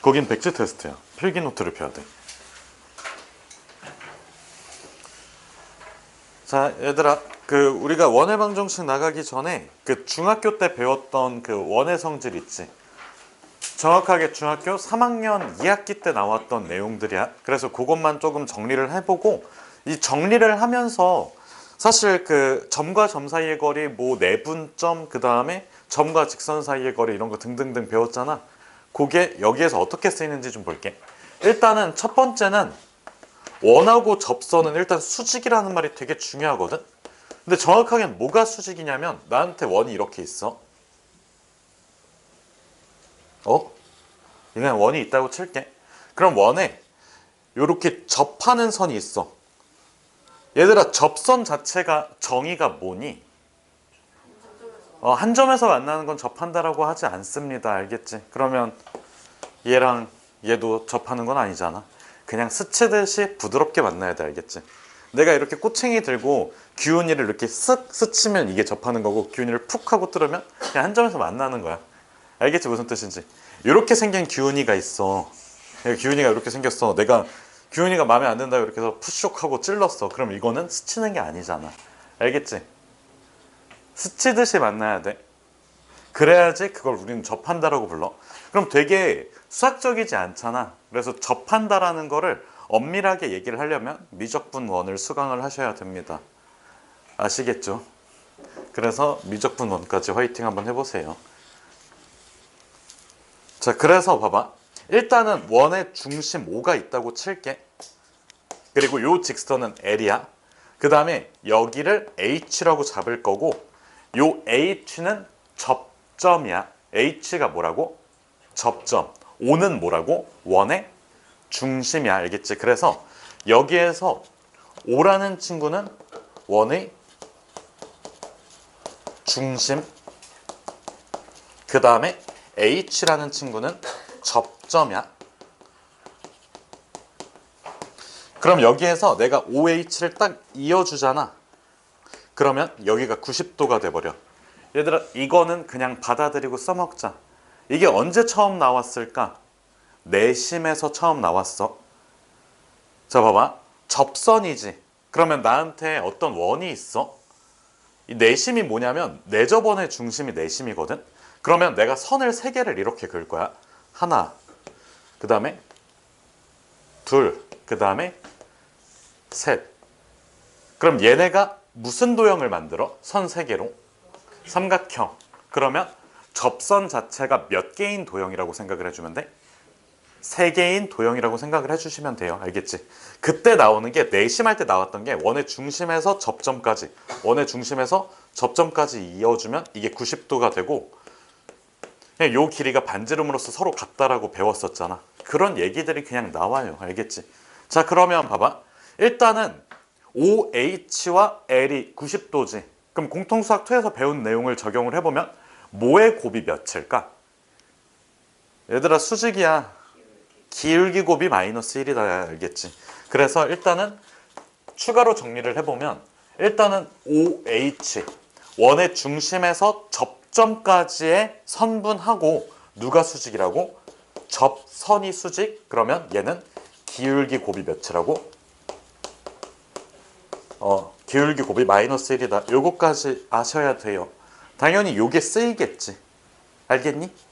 거긴 백지 테스트야. 필기 노트를 펴야 돼. 자, 얘들아, 우리가 원의 방정식 나가기 전에 중학교 때 배웠던 원의 성질 있지? 정확하게 중학교 3학년 2학기 때 나왔던 내용들이야. 그래서 그것만 조금 정리를 해보고, 이 정리를 하면서 사실 점과 점 사이의 거리, 뭐 내분점, 그 다음에 점과 직선 사이의 거리 이런 거 등등등 배웠잖아. 그게 여기에서 어떻게 쓰이는지 좀 볼게. 일단은 첫 번째는 원하고 접선은 일단 수직이라는 말이 되게 중요하거든. 근데 정확하게 뭐가 수직이냐면 나한테 원이 이렇게 있어. 그냥 원이 있다고 칠게. 그럼 원에 이렇게 접하는 선이 있어. 얘들아, 접선 자체가 정의가 뭐니? 한 점에서 만나는 건 접한다라고 하지 않습니다. 알겠지? 그러면 얘랑 얘도 접하는 건 아니잖아. 그냥 스치듯이 부드럽게 만나야 돼. 알겠지? 내가 이렇게 꼬챙이 들고 기운이를 이렇게 쓱 스치면 이게 접하는 거고, 기운이를 푹 하고 뚫으면 그냥 한 점에서 만나는 거야. 알겠지? 무슨 뜻인지. 이렇게 생긴 기운이가 있어. 기운이가 이렇게 생겼어. 내가 기운이가 마음에 안 든다고 이렇게 해서 푸슉 하고 찔렀어. 그럼 이거는 스치는 게 아니잖아. 알겠지? 스치듯이 만나야 돼. 그래야지 그걸 우리는 접한다라고 불러. 그럼 되게 수학적이지 않잖아. 그래서 접한다라는 거를 엄밀하게 얘기를 하려면 미적분원을 수강을 하셔야 됩니다. 아시겠죠? 그래서 미적분원까지 화이팅 한번 해보세요. 자, 그래서 봐봐. 일단은 원의 중심 O가 있다고 칠게. 그리고 요 직선은 L이야. 그 다음에 여기를 H라고 잡을 거고, 요 H는 접점이야. H가 뭐라고? 접점. O는 뭐라고? 원의 중심이야. 알겠지? 그래서 여기에서 O라는 친구는 원의 중심, 그 다음에 H라는 친구는 접점이야. 그럼 여기에서 내가 OH를 딱 이어주잖아. 그러면 여기가 90도가 돼버려. 얘들아, 이거는 그냥 받아들이고 써먹자. 이게 언제 처음 나왔을까? 내심에서 처음 나왔어. 자, 봐봐. 접선이지. 그러면 나한테 어떤 원이 있어. 이 내심이 뭐냐면 내접원의 중심이 내심이거든. 그러면 내가 선을 3개를 이렇게 그을 거야. 하나, 그 다음에 둘, 그 다음에 셋. 그럼 얘네가 무슨 도형을 만들어? 선 3개로 삼각형. 그러면 접선 자체가 몇 개인 도형이라고 생각을 해주면 돼? 3개인 도형이라고 생각을 해주시면 돼요. 알겠지? 그때 나오는 게 내심할 때 나왔던 게 원의 중심에서 접점까지, 원의 중심에서 접점까지 이어주면 이게 90도가 되고, 그냥 요 길이가 반지름으로서 서로 같다라고 배웠었잖아. 그런 얘기들이 그냥 나와요. 알겠지? 자, 그러면 봐봐. 일단은 OH와 L이 90도지. 그럼 공통수학 2에서 배운 내용을 적용을 해보면 뭐의 곱이 몇일까? 얘들아, 수직이야. 기울기 곱이 마이너스 1이다. 알겠지? 그래서 일단은 추가로 정리를 해보면 일단은 OH, 원의 중심에서 접점까지의 선분하고 누가 수직이라고? 접선이 수직? 그러면 얘는 기울기 곱이 몇이라고? 기울기 곱이 마이너스 1이다. 요거까지 아셔야 돼요. 당연히 요게 쓰이겠지. 알겠니?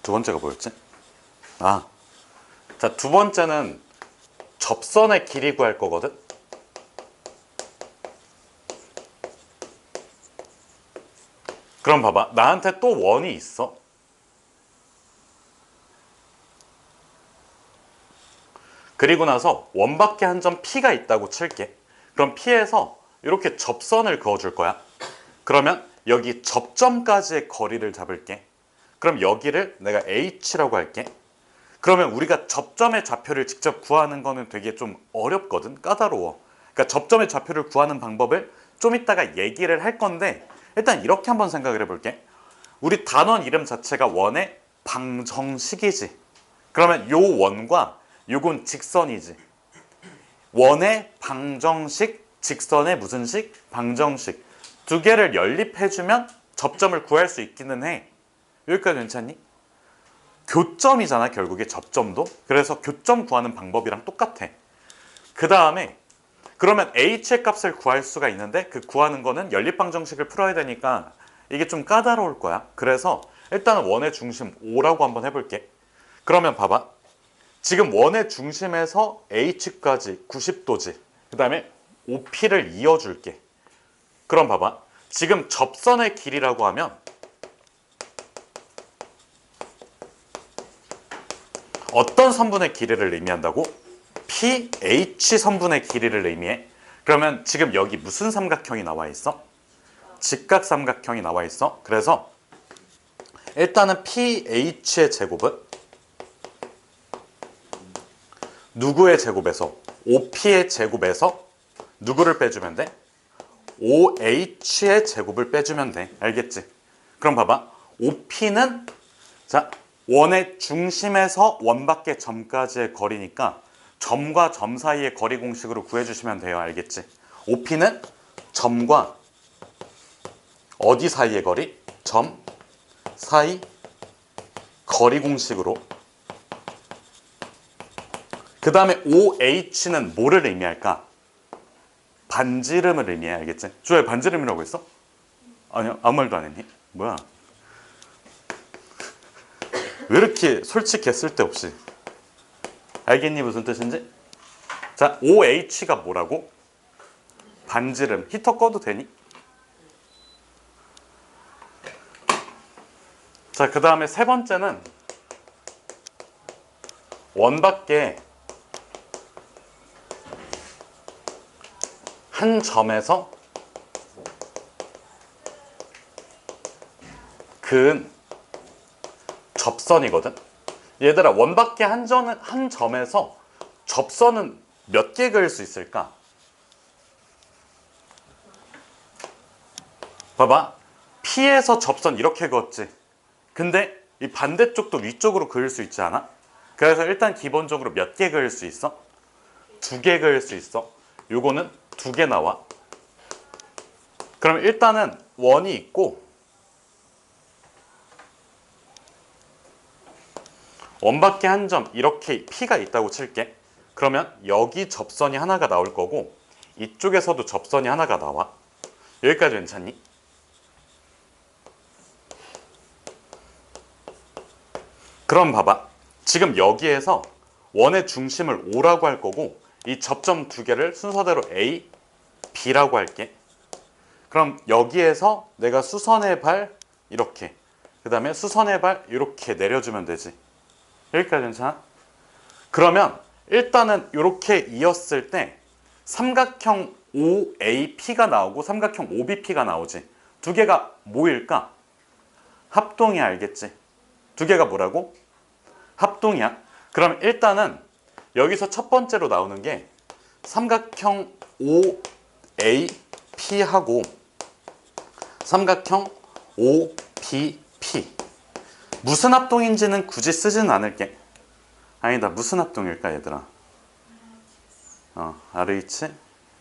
두 번째가 뭐였지? 자, 두 번째는 접선의 길이 구할 거거든. 그럼 봐봐. 나한테 또 원이 있어. 그리고 나서 원밖에 한 점 P가 있다고 칠게. 그럼 P에서 이렇게 접선을 그어줄 거야. 그러면 여기 접점까지의 거리를 잡을게. 그럼 여기를 내가 H라고 할게. 그러면 우리가 접점의 좌표를 직접 구하는 거는 되게 좀 어렵거든. 까다로워. 그러니까 접점의 좌표를 구하는 방법을 좀 이따가 얘기를 할 건데, 일단 이렇게 한번 생각을 해볼게. 우리 단원 이름 자체가 원의 방정식이지. 그러면 요 원과 요건 직선이지. 원의 방정식 직선의 무슨 식? 방정식. 두 개를 연립해주면 접점을 구할 수 있기는 해. 여기까지 괜찮니? 교점이잖아, 결국에 접점도. 그래서 교점 구하는 방법이랑 똑같아. 그 다음에 그러면 h의 값을 구할 수가 있는데 그 구하는 거는 연립방정식을 풀어야 되니까 이게 좀 까다로울 거야. 그래서 일단은 원의 중심 O라고 한번 해볼게. 그러면 봐봐. 지금 원의 중심에서 h까지 90도지. 그 다음에 OP를 이어줄게. 그럼 봐봐. 지금 접선의 길이라고 하면 어떤 선분의 길이를 의미한다고? PH 선분의 길이를 의미해. 그러면 지금 여기 무슨 삼각형이 나와 있어? 직각삼각형이 나와 있어. 그래서 일단은 PH의 제곱은 누구의 제곱에서? OP의 제곱에서 누구를 빼주면 돼? OH의 제곱을 빼주면 돼. 알겠지? 그럼 봐봐. OP는 자 원의 중심에서 원 밖의 점까지의 거리니까 점과 점 사이의 거리 공식으로 구해주시면 돼요. 알겠지? OP는 점과 어디 사이의 거리? 점 사이 거리 공식으로. 그 다음에 OH는 뭐를 의미할까? 반지름을 의미해. 알겠지? 주호야, 반지름이라고 했어? 아니요, 아무 말도 안 했니? 뭐야? 왜 이렇게 솔직해, 쓸데없이. 알겠니 무슨 뜻인지? 자, OH가 뭐라고? 반지름. 히터 꺼도 되니? 자, 그 다음에 세 번째는 원 밖에 한 점에서 그은 접선이거든. 얘들아, 원 밖에 한 점에서 접선은 몇 개 그을 수 있을까? 봐봐. P에서 접선 이렇게 그었지. 근데 이 반대쪽도 위쪽으로 그을 수 있지 않아? 그래서 일단 기본적으로 몇 개 그을 수 있어? 2개 그을 수 있어. 요거는 2개 나와. 그럼 일단은 원이 있고 원 밖에 한 점 이렇게 P가 있다고 칠게. 그러면 여기 접선이 하나가 나올 거고 이쪽에서도 접선이 하나가 나와. 여기까지 괜찮니? 그럼 봐봐. 지금 여기에서 원의 중심을 O라고 할 거고 이 접점 2개를 순서대로 A, B라고 할게. 그럼 여기에서 내가 수선의 발 이렇게, 그 다음에 수선의 발 이렇게 내려주면 되지. 여기까지 괜찮아? 그러면 일단은 이렇게 이었을 때 삼각형 OAP가 나오고 삼각형 OBP가 나오지. 2개가 뭐일까? 합동이. 알겠지? 2개가 뭐라고? 합동이야. 그럼 일단은 여기서 첫 번째로 나오는 게 삼각형 OAP하고 삼각형 OBP. 무슨 합동인지는 굳이 쓰지는 않을게. 아니다, 무슨 합동일까 얘들아? RH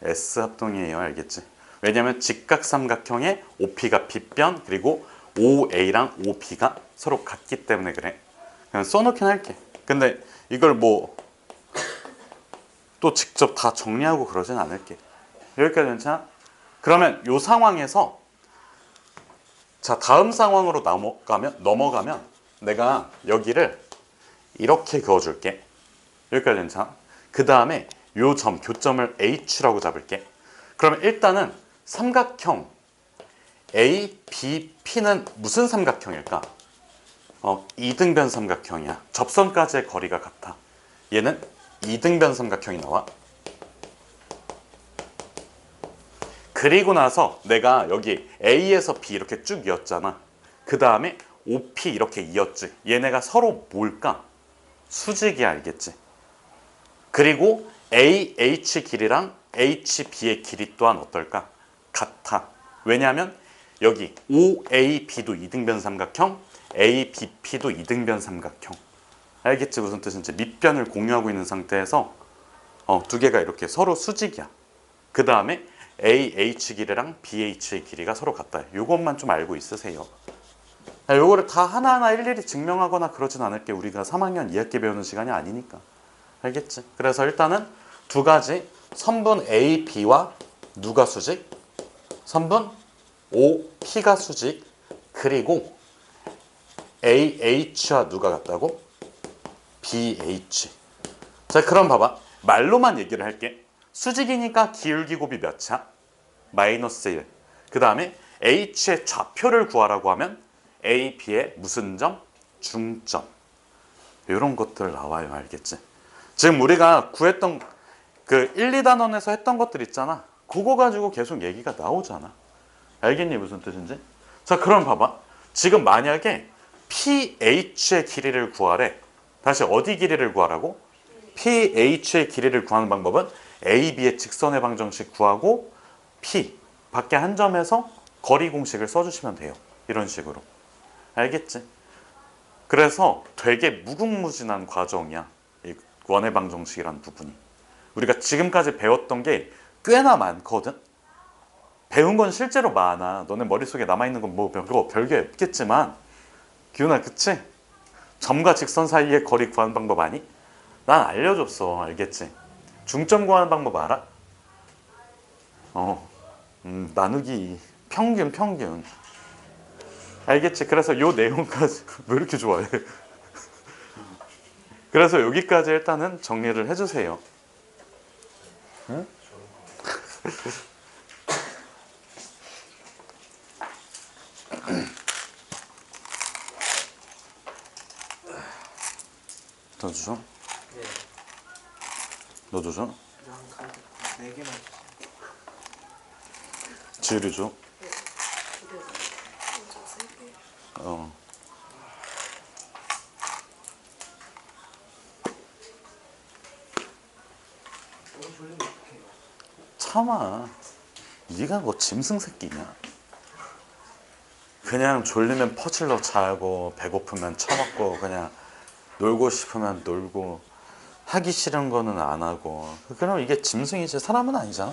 S 합동이에요. 알겠지? 왜냐면 직각삼각형의 OP가 빗변, 그리고 OA랑 OB가 서로 같기 때문에 그래. 그냥 써놓긴 할게. 근데 이걸 뭐 또 직접 다 정리하고 그러진 않을게. 여기까지 괜찮아? 그러면 이 상황에서 자, 다음 상황으로 넘어가면 내가 여기를 이렇게 그어줄게. 여기까지 괜찮아? 그 다음에 요 점, 교점을 H라고 잡을게. 그러면 일단은 삼각형 ABP는 무슨 삼각형일까? 이등변 삼각형이야. 접선까지의 거리가 같아. 얘는 이등변 삼각형이 나와. 그리고 나서 내가 여기 A에서 B 이렇게 쭉 이었잖아. 그 다음에 OP 이렇게 이었지. 얘네가 서로 뭘까? 수직이야. 알겠지? 그리고 AH 길이랑 HB의 길이 또한 어떨까? 같아. 왜냐하면 여기 OAB도 이등변 삼각형, ABP도 이등변 삼각형. 알겠지? 무슨 뜻인지. 밑변을 공유하고 있는 상태에서 2개가 이렇게 서로 수직이야. 그 다음에 AH 길이랑 BH의 길이가 서로 같다. 이것만 좀 알고 있으세요. 요거를 다 하나하나 일일이 증명하거나 그러진 않을게. 우리가 3학년 2학기 배우는 시간이 아니니까. 알겠지? 그래서 일단은 두 가지 선분 A, B와 누가 수직? 선분 O, P가 수직. 그리고 A, H와 누가 같다고? BH. 자, 그럼 봐봐. 말로만 얘기를 할게. 수직이니까 기울기곱이 몇이야? 마이너스 1. 그 다음에 H의 좌표를 구하라고 하면 A, B의 무슨 점? 중점. 이런 것들 나와요. 알겠지? 지금 우리가 구했던 그 1, 2단원에서 했던 것들 있잖아. 그거 가지고 계속 얘기가 나오잖아. 알겠니? 무슨 뜻인지? 자, 그럼 봐봐. 지금 만약에 PH의 길이를 구하래. 다시 어디 길이를 구하라고? PH의 길이를 구하는 방법은 AB의 직선의 방정식 구하고 P 밖에 한 점에서 거리 공식을 써주시면 돼요. 이런 식으로. 알겠지? 그래서 되게 무궁무진한 과정이야. 이 원의 방정식이라는 부분이. 우리가 지금까지 배웠던 게 꽤나 많거든. 배운 건 실제로 많아. 너네 머릿속에 남아있는 건 뭐 별게 없겠지만 기훈아, 그치? 점과 직선 사이의 거리 구하는 방법 아니? 난 알려줬어. 알겠지? 중점 구하는 방법 알아? 나누기 평균. 알겠지? 그래서 요 내용까지 왜 이렇게 좋아해? 그래서 여기까지 일단은 정리를 해주세요. 응? 더 주죠? 네. 너도 줘? 한 4개만 주세요. 지율이 줘? 너무 졸리면 어떡해요? 참아. 네가 뭐 짐승 새끼냐? 그냥 졸리면 퍼질러 자고 배고프면 처먹고 그냥 놀고 싶으면 놀고 하기 싫은 거는 안 하고. 그럼 이게 짐승이지 사람은 아니잖아.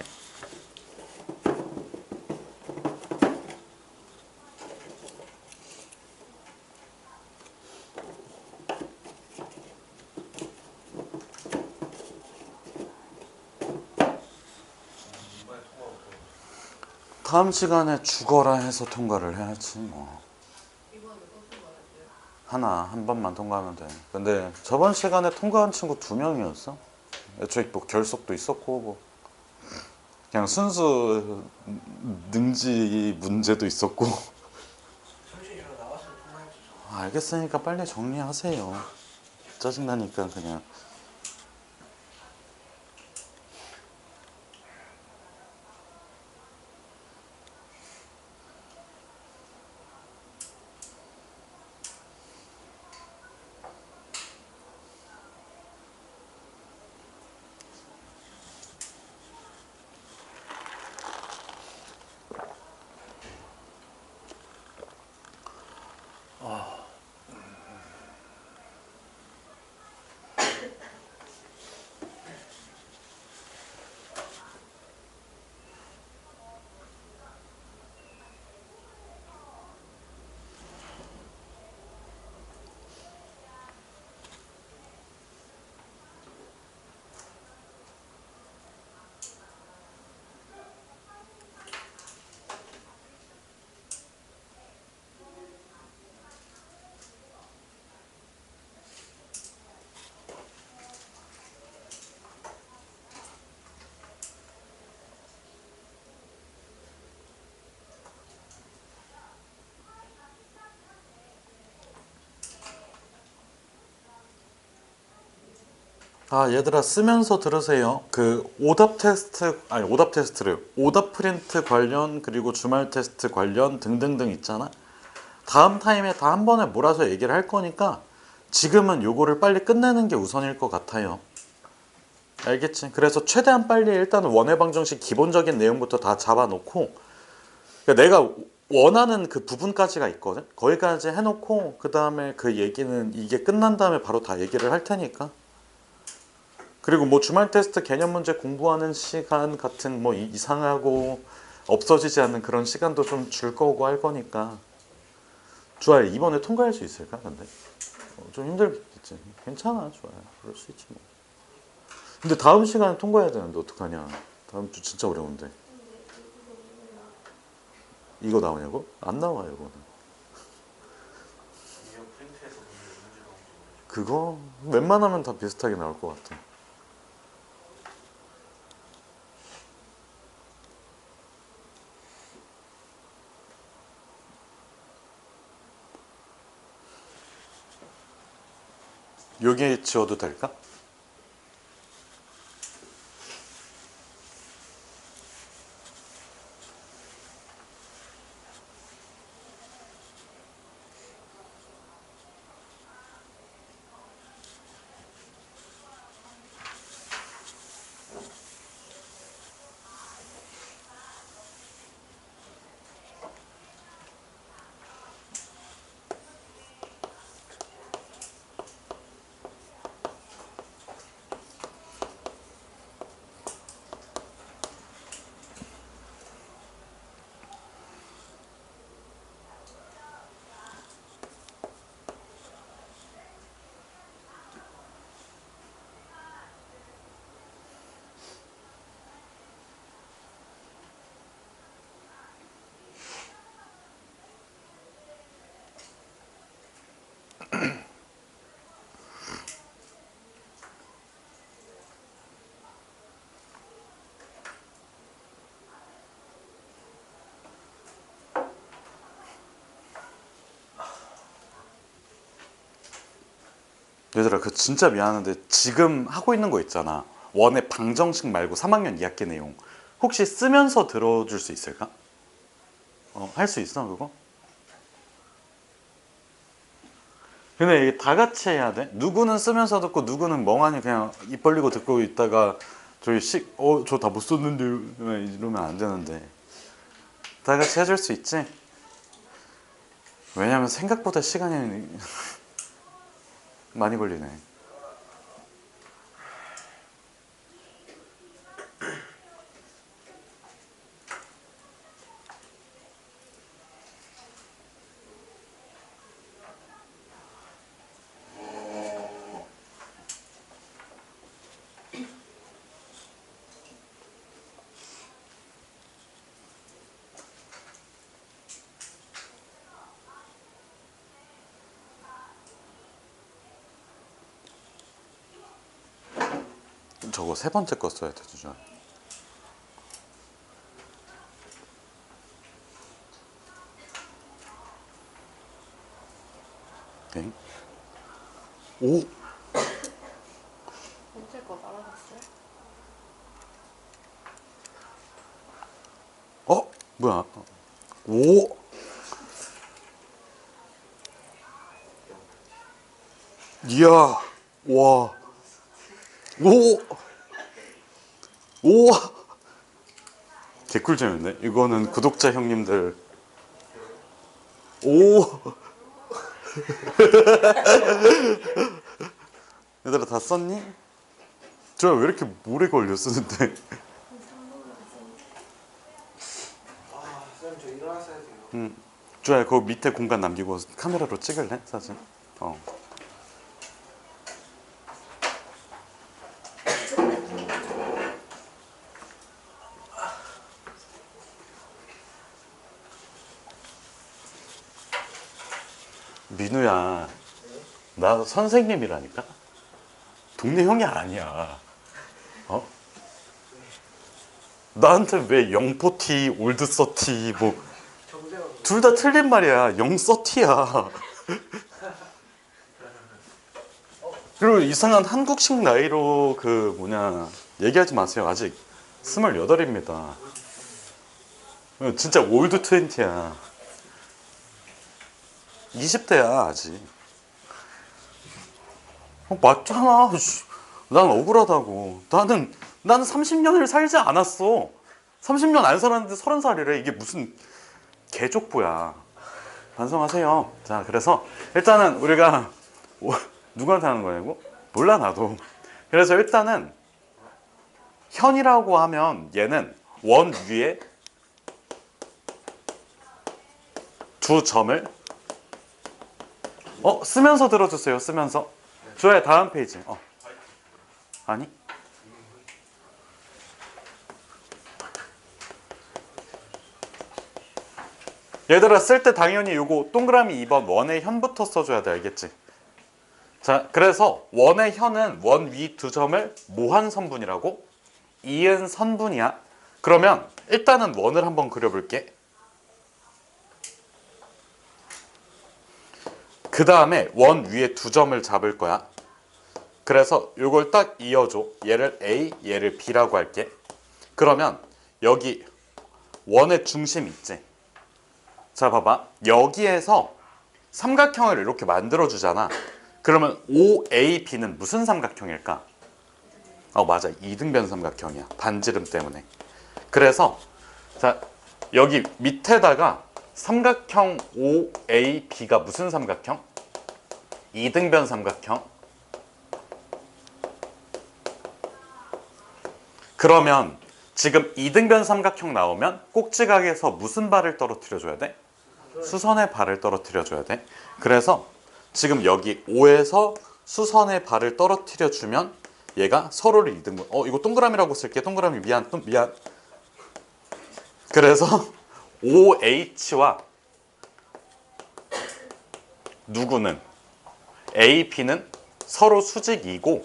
다음 시간에 죽어라 해서 통과를 해야지 뭐. 하나 한 번만 통과하면 돼. 근데 저번 시간에 통과한 친구 2명이었어. 애초에 뭐 결석도 있었고 뭐 그냥 순수 능지 문제도 있었고. 정신이랑 나와서 통화해주죠. 알겠으니까 빨리 정리하세요. 짜증나니까 그냥. 아, 얘들아 쓰면서 들으세요. 그 오답 테스트, 아니 오답 테스트를 오답 프린트 관련 그리고 주말 테스트 관련 등등등 있잖아. 다음 타임에 다 한 번에 몰아서 얘기를 할 거니까 지금은 요거를 빨리 끝내는 게 우선일 것 같아요. 알겠지? 그래서 최대한 빨리 일단 원의 방정식 기본적인 내용부터 다 잡아놓고, 그러니까 내가 원하는 그 부분까지가 있거든. 거기까지 해놓고 그 다음에 그 얘기는 이게 끝난 다음에 바로 다 얘기를 할 테니까. 그리고 뭐 주말 테스트 개념 문제 공부하는 시간 같은 뭐 이상하고 없어지지 않는 그런 시간도 좀 줄 거고 할 거니까. 주아야 이번에 통과할 수 있을까 근데? 좀 힘들겠지. 괜찮아 주아야. 그럴 수 있지 뭐. 근데 다음 시간에 통과해야 되는데 어떡하냐. 다음 주 진짜 어려운데. 이거 나오냐고? 안 나와요 이거는. 이거 프린트해서 문제 나오는 그거 웬만하면 다 비슷하게 나올 것 같아. 여기 지워도 될까? 얘들아 그 진짜 미안한데 지금 하고 있는 거 있잖아. 원의 방정식 말고 3학년 2학기 내용 혹시 쓰면서 들어줄 수 있을까? 할 수 있어 그거? 근데 이게 다 같이 해야 돼? 누구는 쓰면서 듣고 누구는 멍하니 그냥 입 벌리고 듣고 있다가 저희 저 다 못 썼는데 이러면 안 되는데 다 같이 해줄 수 있지? 왜냐면 생각보다 시간이 많이 걸리네. 저거 세 번째 거 써야 돼 주저. 엥? 오? 언제 거 날아갔어요? 뭐야? 오? 이야, 와, 오, 오, 개꿀잼이네. 이거는 구독자 형님들, 오, 얘들아 다 썼니? 저 왜 이렇게 오래 걸려 쓰는데? 아, 쌤 저 일어났어야 돼요. 주아야 그 밑에 공간 남기고 카메라로 찍을래 사진? 민우야, 나 선생님이라니까? 동네 형이 아니야. 어? 나한테 왜 영포티, 올드서티 뭐 정세가 둘 다 틀린 말이야. 영서티야. 그리고 이상한 한국식 나이로 그 뭐냐 얘기하지 마세요. 아직 28입니다. 진짜 올드 20야. 20대야 아직. 맞잖아. 씨. 난 억울하다고. 나는 30년을 살지 않았어. 30년 안 살았는데 30살이래. 이게 무슨 개족보야. 반성하세요. 자, 그래서 일단은 우리가 누구한테 하는 거냐고? 몰라 나도. 그래서 일단은 현이라고 하면 얘는 원 위에 두 점을 쓰면서 들어주세요. 쓰면서. 주아야 다음 페이지. 아니. 얘들아 쓸 때 당연히 요거 동그라미 2번 원의 현부터 써줘야 돼. 알겠지? 자, 그래서 원의 현은 원 위 두 점을 모한 선분이라고? 이은 선분이야. 그러면 일단은 원을 한번 그려볼게. 그 다음에 원 위에 두 점을 잡을 거야. 그래서 요걸 딱 이어줘. 얘를 A, 얘를 B라고 할게. 그러면 여기 원의 중심 있지? 자, 봐봐. 여기에서 삼각형을 이렇게 만들어주잖아. 그러면 OAB는 무슨 삼각형일까? 맞아. 이등변 삼각형이야. 반지름 때문에. 그래서 자, 여기 밑에다가 삼각형 OAB가 무슨 삼각형? 이등변 삼각형. 그러면 지금 이등변 삼각형 나오면 꼭지각에서 무슨 발을 떨어뜨려줘야 돼? 수선의 발을 떨어뜨려줘야 돼. 그래서 지금 여기 O에서 수선의 발을 떨어뜨려주면 얘가 서로를 이등분. 이거 동그라미라고 쓸게. 동그라미 미안. 그래서 OH와 누구는 AP는 서로 수직이고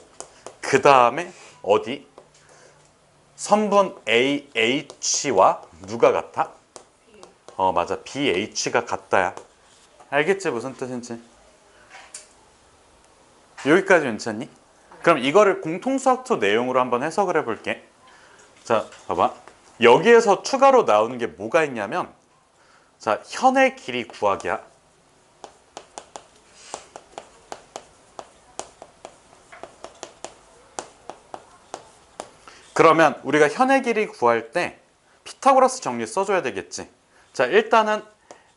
그 다음에 어디? 선분 AH와 누가 같아? 맞아. BH가 같다야. 알겠지? 무슨 뜻인지. 여기까지 괜찮니? 그럼 이거를 공통수학투 내용으로 한번 해석을 해볼게. 자, 봐봐. 여기에서 추가로 나오는 게 뭐가 있냐면 자, 현의 길이 구하기야. 그러면 우리가 현의 길이 구할 때 피타고라스 정리 써줘야 되겠지. 자, 일단은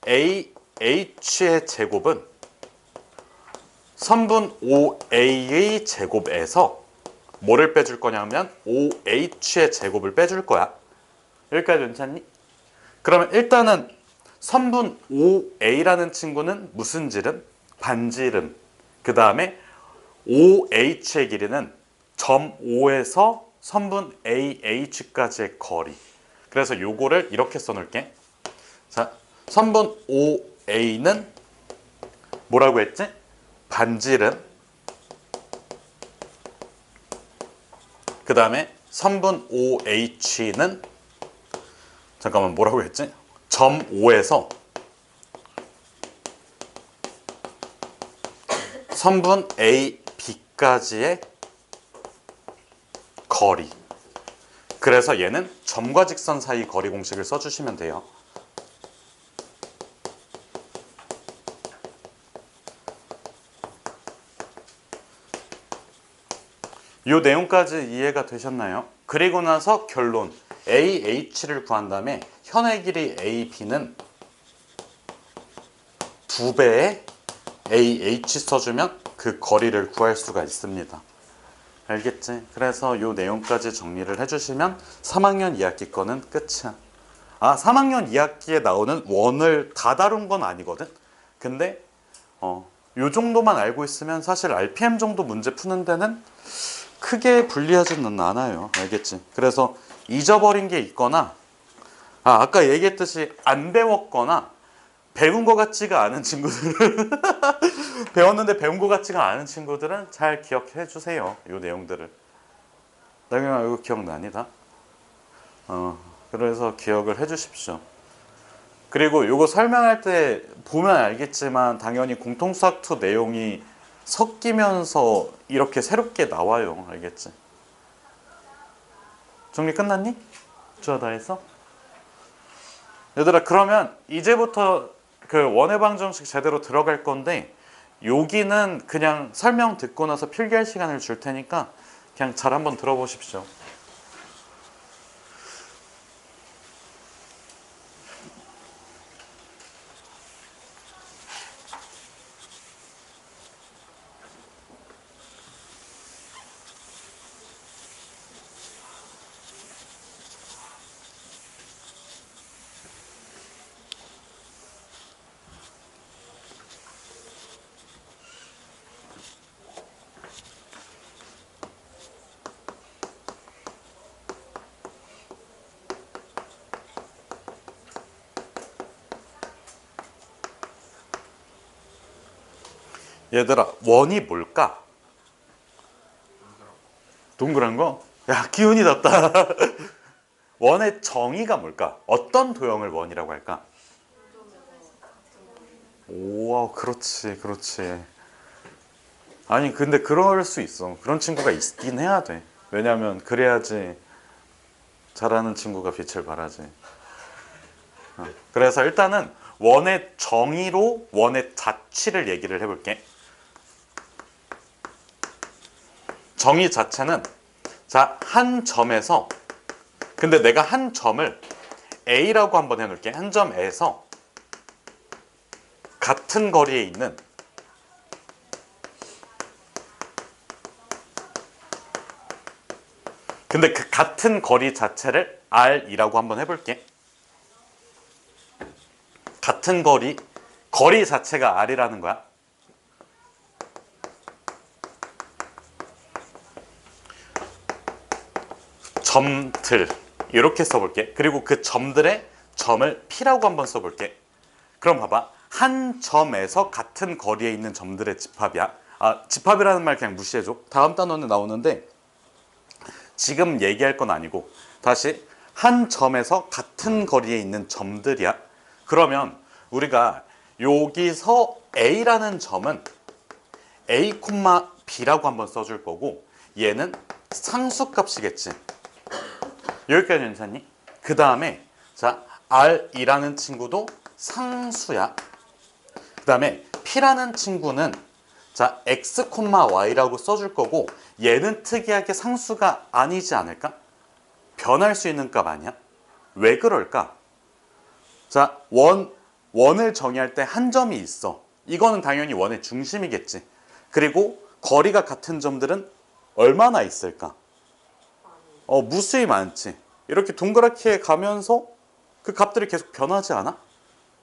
AH의 제곱은 선분 OA의 제곱에서 뭐를 빼줄 거냐면 OH의 제곱을 빼줄 거야. 여기까지 괜찮니? 그러면 일단은 선분 OA라는 친구는 무슨 지름? 반지름. 그 다음에 OH의 길이는 점 O에서 선분 AH까지의 거리. 그래서 요거를 이렇게 써놓을게. 자, 선분 OA는 뭐라고 했지? 반지름. 그 다음에 선분 OH는 잠깐만 뭐라고 했지? 점 O에서 선분 AB까지의 거리. 그래서 얘는 점과 직선 사이 거리 공식을 써주시면 돼요. 이 내용까지 이해가 되셨나요? 그리고 나서 결론. AH를 구한 다음에 현의 길이 AB는 2배의 AH 써주면 그 거리를 구할 수가 있습니다. 알겠지? 그래서 이 내용까지 정리를 해주시면 3학년 2학기 거는 끝이야. 3학년 2학기에 나오는 원을 다 다룬 건 아니거든? 근데 요 정도만 알고 있으면 사실 RPM 정도 문제 푸는 데는 크게 불리하지는 않아요. 알겠지? 그래서 잊어버린 게 있거나 아까 얘기했듯이 안 배웠거나 배운 것 같지가 않은 친구들은 배웠는데 배운 것 같지가 않은 친구들은 잘 기억해 주세요. 이 내용들을. 나경아 이거 기억나니 다? 그래서 기억을 해 주십시오. 그리고 이거 설명할 때 보면 알겠지만 당연히 공통수학2 내용이 섞이면서 이렇게 새롭게 나와요. 알겠지? 정리 끝났니? 주아 다 했어? 얘들아 그러면 이제부터 그 원의 방정식 제대로 들어갈 건데 여기는 그냥 설명 듣고 나서 필기할 시간을 줄 테니까 그냥 잘 한번 들어보십시오. 얘들아, 원이 뭘까? 동그란 거? 야, 기운이 났다. 원의 정의가 뭘까? 어떤 도형을 원이라고 할까? 오, 그렇지, 그렇지. 아니, 근데 그럴 수 있어. 그런 친구가 있긴 해야 돼. 왜냐면 그래야지 잘하는 친구가 빛을 발하지. 그래서 일단은 원의 정의로 원의 자취를 얘기를 해볼게. 정의 자체는, 자, 한 점에서, 근데 내가 한 점을 A라고 한번 해놓을게. 한 점에서 같은 거리에 있는 근데 그 같은 거리 자체를 R이라고 한번 해볼게. 같은 거리 자체가 R이라는 거야. 점들 이렇게 써볼게. 그리고 그 점들의 점을 P라고 한번 써볼게. 그럼 봐봐. 한 점에서 같은 거리에 있는 점들의 집합이야. 아, 집합이라는 말 그냥 무시해줘. 다음 단원에 나오는데 지금 얘기할 건 아니고 다시 한 점에서 같은 거리에 있는 점들이야. 그러면 우리가 여기서 A라는 점은 A, B라고 한번 써줄 거고 얘는 상수값이겠지. 여기까지 괜찮니? 그 다음에 자 R이라는 친구도 상수야. 그 다음에 P라는 친구는 자 X, Y라고 써줄 거고 얘는 특이하게 상수가 아니지 않을까? 변할 수 있는 값 아니야? 왜 그럴까? 자 원을 정의할 때 한 점이 있어. 이거는 당연히 원의 중심이겠지. 그리고 거리가 같은 점들은 얼마나 있을까? 무수히 많지. 이렇게 동그랗게 가면서 그 값들이 계속 변하지 않아?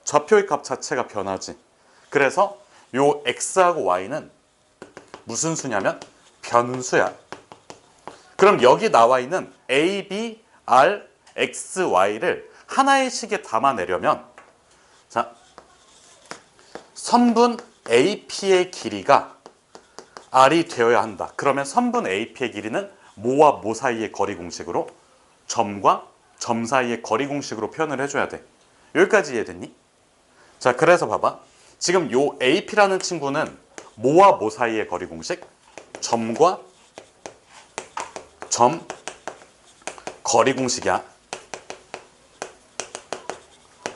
좌표의 값 자체가 변하지. 그래서 요 x하고 y는 무슨 수냐면 변수야. 그럼 여기 나와 있는 a, b, r, x, y를 하나의 식에 담아내려면 자 선분 AP의 길이가 R이 되어야 한다. 그러면 선분 AP의 길이는 뭐와 뭐 사이의 거리 공식으로 점과 점 사이의 거리 공식으로 표현을 해줘야 돼. 여기까지 이해됐니? 자, 그래서 봐봐. 지금 요 AP라는 친구는 뭐와 뭐 사이의 거리 공식? 점과 점 거리 공식이야.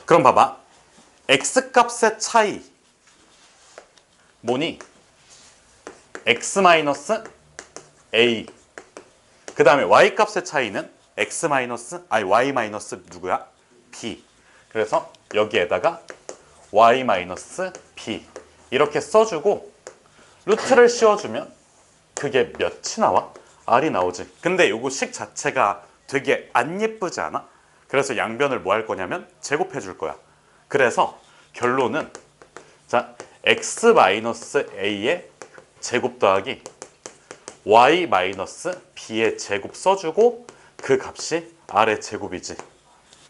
그럼 봐봐. X값의 차이 뭐니? X-A 그 다음에 Y값의 차이는 Y 누구야? B. 그래서 여기에다가 Y-B 이렇게 써주고 루트를 씌워주면 그게 몇이 나와? R이 나오지. 근데 요거 식 자체가 되게 안 예쁘지 않아? 그래서 양변을 뭐 할 거냐면 제곱해 줄 거야. 그래서 결론은 자 X-A의 제곱 더하기 Y-B의 제곱 써주고 그 값이 R의 제곱이지.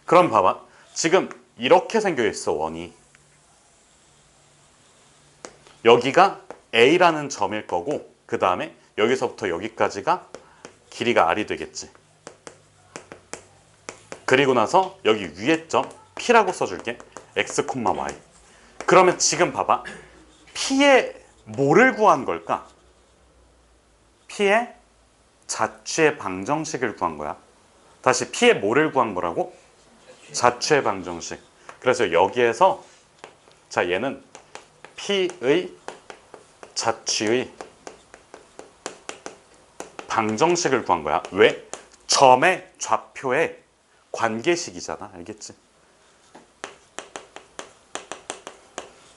그럼 봐봐. 지금 이렇게 생겨 있어 원이. 여기가 A라는 점일 거고 그 다음에 여기서부터 여기까지가 길이가 R이 되겠지. 그리고 나서 여기 위에 점 P라고 써줄게. X, Y. 그러면 지금 봐봐. P의 뭐를 구한 걸까? P의 자취의 방정식을 구한 거야. 다시 P의 뭐를 구한 거라고? 자취의 방정식. 그래서 여기에서 자 얘는 P의 자취의 방정식을 구한 거야. 왜? 점의 좌표의 관계식이잖아. 알겠지?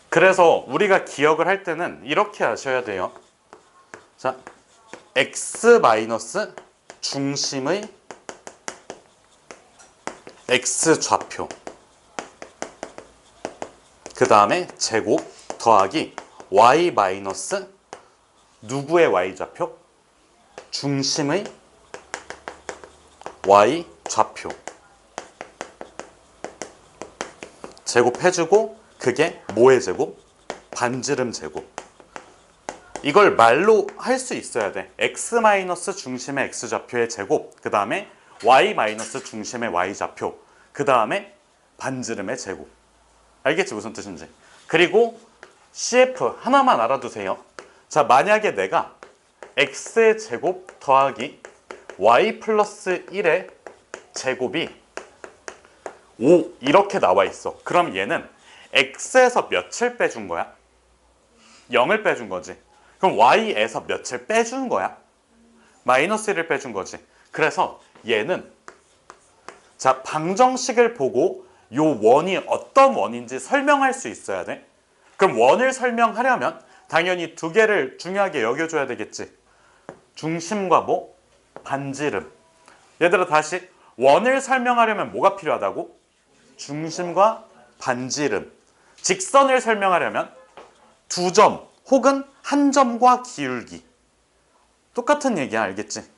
그래서 우리가 기억을 할 때는 이렇게 하셔야 돼요. 자, x 마이너스 중심의 x 좌표 그 다음에 제곱 더하기 y 마이너스 누구의 y 좌표? 중심의 y 좌표 제곱해주고 그게 뭐의 제곱? 반지름 제곱. 이걸 말로 할 수 있어야 돼. x 마이너스 중심의 x좌표의 제곱, 그 다음에 y 마이너스 중심의 y좌표, 그 다음에 반지름의 제곱. 알겠지? 무슨 뜻인지. 그리고 CF 하나만 알아두세요. 자, 만약에 내가 x의 제곱 더하기 y 플러스 1의 제곱이 5 이렇게 나와 있어. 그럼 얘는 x에서 몇을 빼준 거야? 0을 빼준 거지. 그럼 y에서 몇을 빼준 거야? 마이너스 1을 빼준 거지. 그래서 얘는 자, 방정식을 보고 요 원이 어떤 원인지 설명할 수 있어야 돼. 그럼 원을 설명하려면 당연히 두 개를 중요하게 여겨줘야 되겠지. 중심과 뭐? 반지름. 얘들아 다시 원을 설명하려면 뭐가 필요하다고? 중심과 반지름. 직선을 설명하려면 두 점 혹은 한 점과 기울기. 똑같은 얘기야, 알겠지?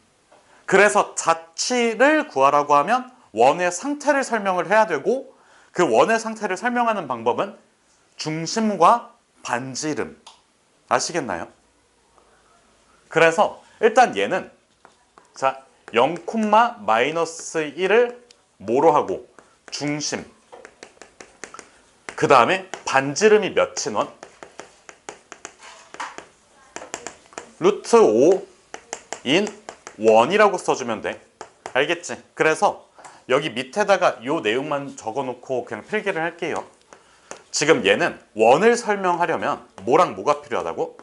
그래서 자취를 구하라고 하면 원의 상태를 설명을 해야 되고 그 원의 상태를 설명하는 방법은 중심과 반지름. 아시겠나요? 그래서 일단 얘는 자 0, 마이너스 1을 뭐로 하고 중심, 그 다음에 반지름이 몇인 원? 루트 5인 원이라고 써주면 돼. 알겠지? 그래서 여기 밑에다가 요 내용만 적어놓고 그냥 필기를 할게요. 지금 얘는 원을 설명하려면 뭐랑 뭐가 필요하다고?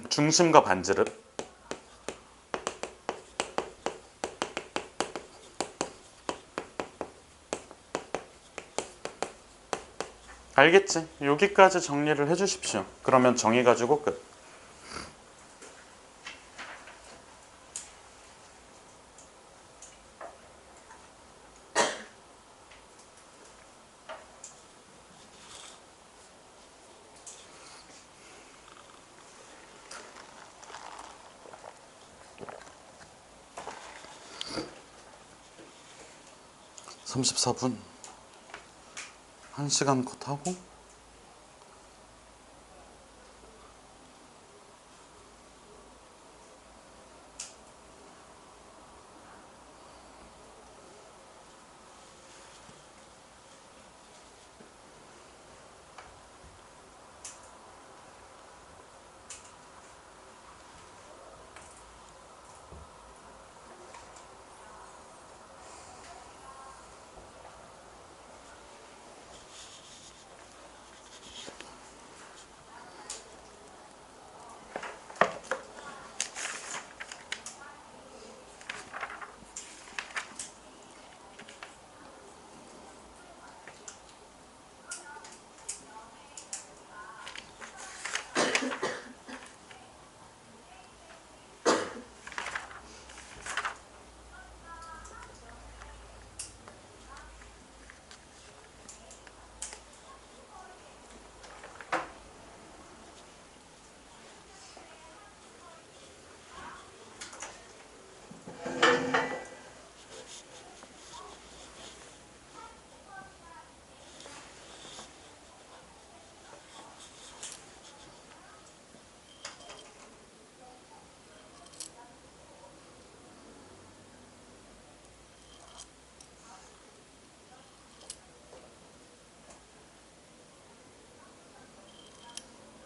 중심과 반지름. 알겠지? 여기까지 정리를 해주십시오. 그러면 정의가지고 끝. (34분) 1시간 컷하고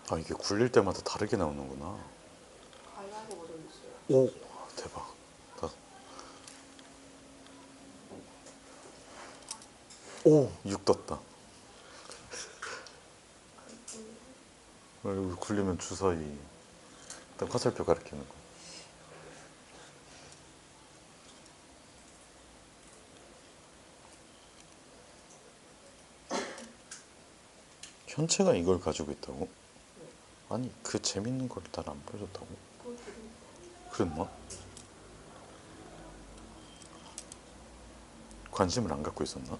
아 이게 굴릴 때마다 다르게 나오는구나. 하얀거 버전 있어요. 오 대박. 오 6 떴다. 여기 굴리면 주사위 일단 화살표 가리키는 거. 현채가 이걸 가지고 있다고? 아니 그 재밌는 걸 날 안 보여줬다고? 그랬나? 관심을 안 갖고 있었나?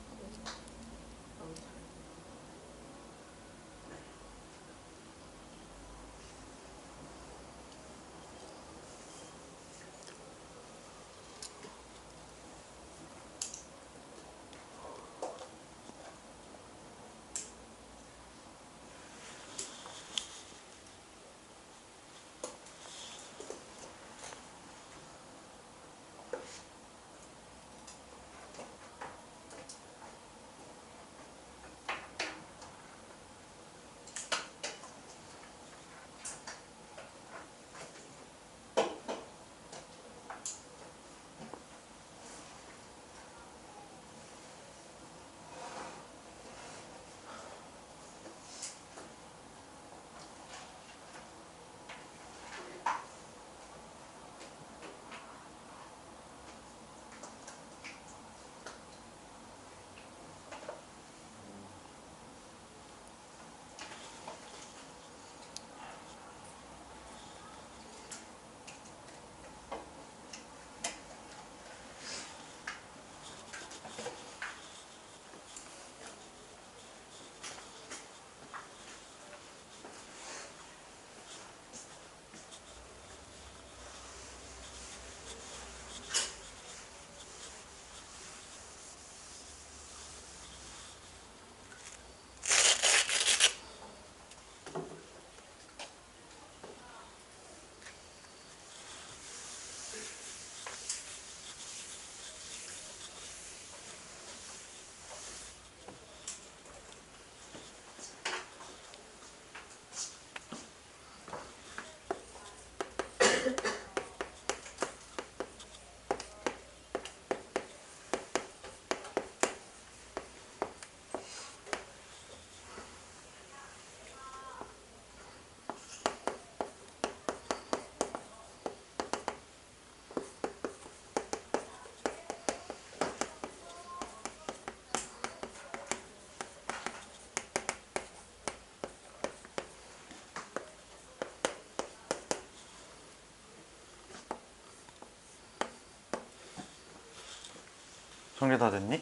정리 다 됐니?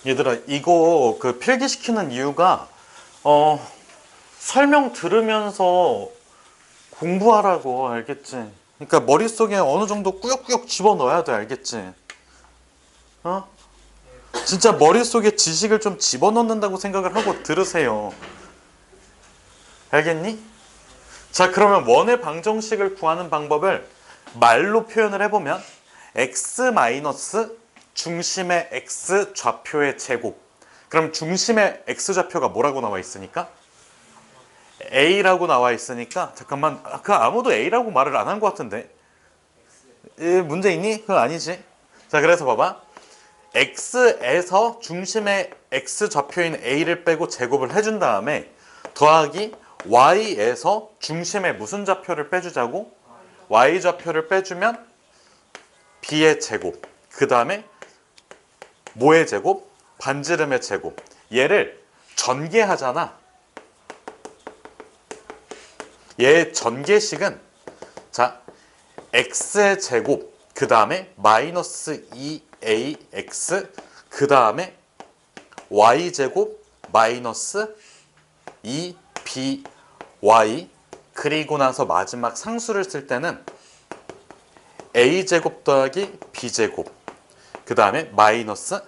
얘들아 이거 그 필기시키는 이유가 설명 들으면서 공부하라고. 알겠지? 그러니까 머릿속에 어느 정도 꾸역꾸역 집어넣어야 돼. 알겠지? 어? 진짜 머릿속에 지식을 좀 집어넣는다고 생각을 하고 들으세요. 알겠니? 자, 그러면 원의 방정식을 구하는 방법을 말로 표현을 해보면 x 마이너스 중심의 x 좌표의 제곱. 그럼 중심의 x 좌표가 뭐라고 나와 있으니까? a라고 나와 있으니까 잠깐만, 아까 아무도 a라고 말을 안 한 것 같은데 문제 있니? 그건 아니지. 자, 그래서 봐봐. x에서 중심의 x 좌표인 a를 빼고 제곱을 해준 다음에 더하기 y에서 중심의 무슨 좌표를 빼주자고? y 좌표를 빼주면 b의 제곱. 그 다음에 뭐의 제곱? 반지름의 제곱. 얘를 전개하잖아. 얘의 전개식은 자 x의 제곱 그 다음에 마이너스 2ax 그 다음에 y제곱 마이너스 2by 그리고 나서 마지막 상수를 쓸 때는 a제곱 더하기 b제곱 그 다음에 마이너스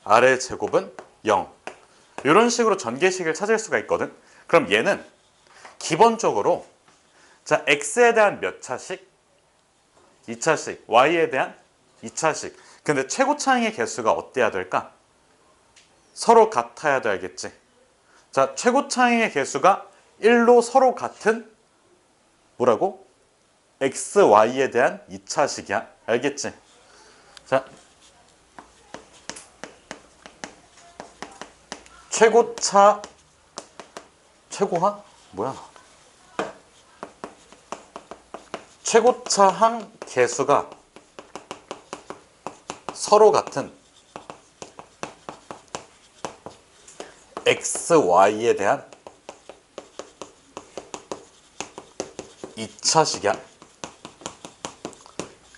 아래 제곱은 0. 이런 식으로 전개식을 찾을 수가 있거든. 그럼 얘는 기본적으로 자 x에 대한 몇 차식? 2차식. y에 대한 2차식. 근데 최고차항의 개수가 어때야 될까? 서로 같아야 돼. 알겠지? 자, 최고차항의 개수가 1로 서로 같은 뭐라고? x, y에 대한 2차식이야. 알겠지? 자, 최고차 최고항? 뭐야? 최고차항 개수가 서로 같은 x, y에 대한 2차식이야.